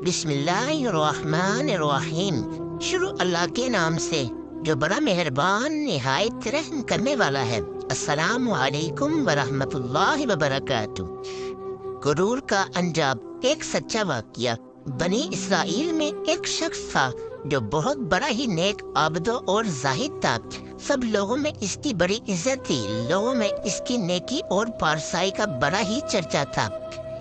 بسم اللہ الرحمن الرحیم۔ شروع اللہ کے نام سے جو بڑا مہربان نہایت رحم کرنے والا ہے۔ السلام علیکم ورحمۃ اللہ وبرکاتہ۔ غرور کا انجام۔ ایک سچا واقعہ۔ بنی اسرائیل میں ایک شخص تھا جو بہت بڑا ہی نیک عابد اور زاہد تھا۔ سب لوگوں میں اس کی بڑی عزت تھی۔ لوگوں میں اس کی نیکی اور پارسائی کا بڑا ہی چرچا تھا۔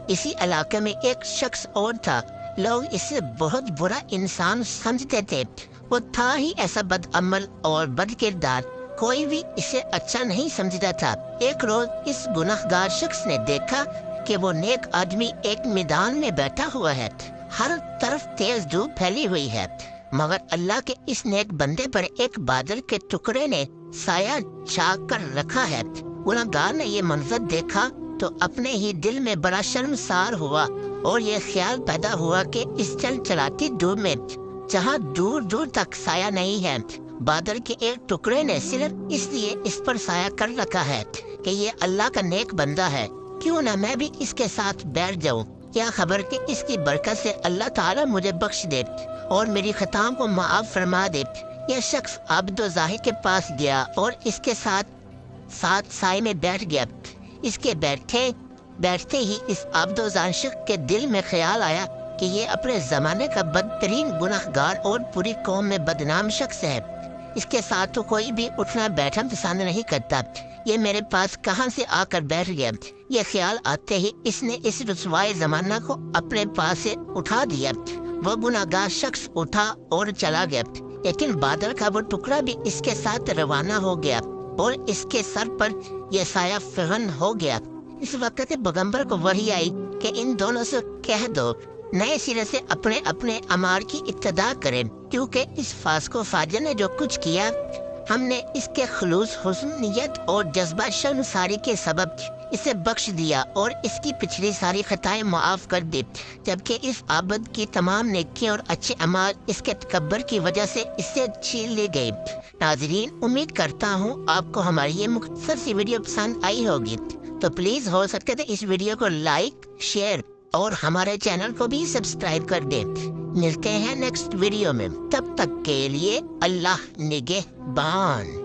اسی علاقے میں ایک شخص اور تھا، لوگ اسے بہت برا انسان سمجھتے تھے۔ وہ تھا ہی ایسا بد عمل اور بد کردار، کوئی بھی اسے اچھا نہیں سمجھتا تھا۔ ایک روز اس گناہ گار شخص نے دیکھا کہ وہ نیک آدمی ایک میدان میں بیٹھا ہوا ہے، ہر طرف تیز دھوپ پھیلی ہوئی ہے، مگر اللہ کے اس نیک بندے پر ایک بادل کے ٹکڑے نے سایہ چھا کر رکھا ہے۔ گناہ گار نے یہ منظر دیکھا تو اپنے ہی دل میں بڑا شرمسار ہوا اور یہ خیال پیدا ہوا کہ اس چل چلاتی دھوپ میں جہاں دور دور تک سایہ نہیں ہے، بادل کے ایک ٹکڑے نے صرف اس لیے اس پر سایہ کر رکھا ہے کہ یہ اللہ کا نیک بندہ ہے، کیوں نہ میں بھی اس کے ساتھ بیٹھ جاؤں، کیا خبر کہ اس کی برکت سے اللہ تعالیٰ مجھے بخش دے اور میری خطاؤں کو معاف فرما دے۔ یہ شخص عابد و زاہد کے پاس گیا اور اس کے ساتھ سائے میں بیٹھ گیا۔ اس کے بیٹھتے ہی اس عابد و زاہد شخص کے دل میں خیال آیا کہ یہ اپنے زمانے کا بدترین گناہ گار اور پوری قوم میں بدنام شخص ہے۔ اس کے ساتھ تو کوئی بھی اٹھنا بیٹھنا پسند نہیں کرتا، یہ میرے پاس کہاں سے آ کر بیٹھ گیا۔ یہ خیال آتے ہی اس نے اس رسوائے زمانہ کو اپنے پاس سے اٹھا دیا۔ وہ گناہ گار شخص اٹھا اور چلا گیا، لیکن بادل کا وہ ٹکڑا بھی اس کے ساتھ روانہ ہو گیا اور اس کے سر پر یہ سایہ فغن ہو گیا۔ اس وقت پیغمبر کو وحی آئی کہ ان دونوں سے کہہ دو نئے سرے سے اپنے اپنے اعمال کی ابتدا کریں، کیونکہ اس فاسق و فاجر نے جو کچھ کیا، ہم نے اس کے خلوص حسن نیت اور جذبہ شرمساری کے سبب اسے بخش دیا اور اس کی پچھلی ساری خطائیں معاف کر دی، جبکہ اس عابد کی تمام نیکی اور اچھے اعمال اس کے تکبر کی وجہ سے اس سے چھین لی گئی۔ ناظرین، امید کرتا ہوں آپ کو ہماری یہ مختصر سی ویڈیو پسند آئی ہوگی، تو پلیز ہو سکتے تھے اس ویڈیو کو لائک، شیئر اور ہمارے چینل کو بھی سبسکرائب کر دیں۔ ملتے ہیں نیکسٹ ویڈیو میں، تب تک کے لیے اللہ نگہبان۔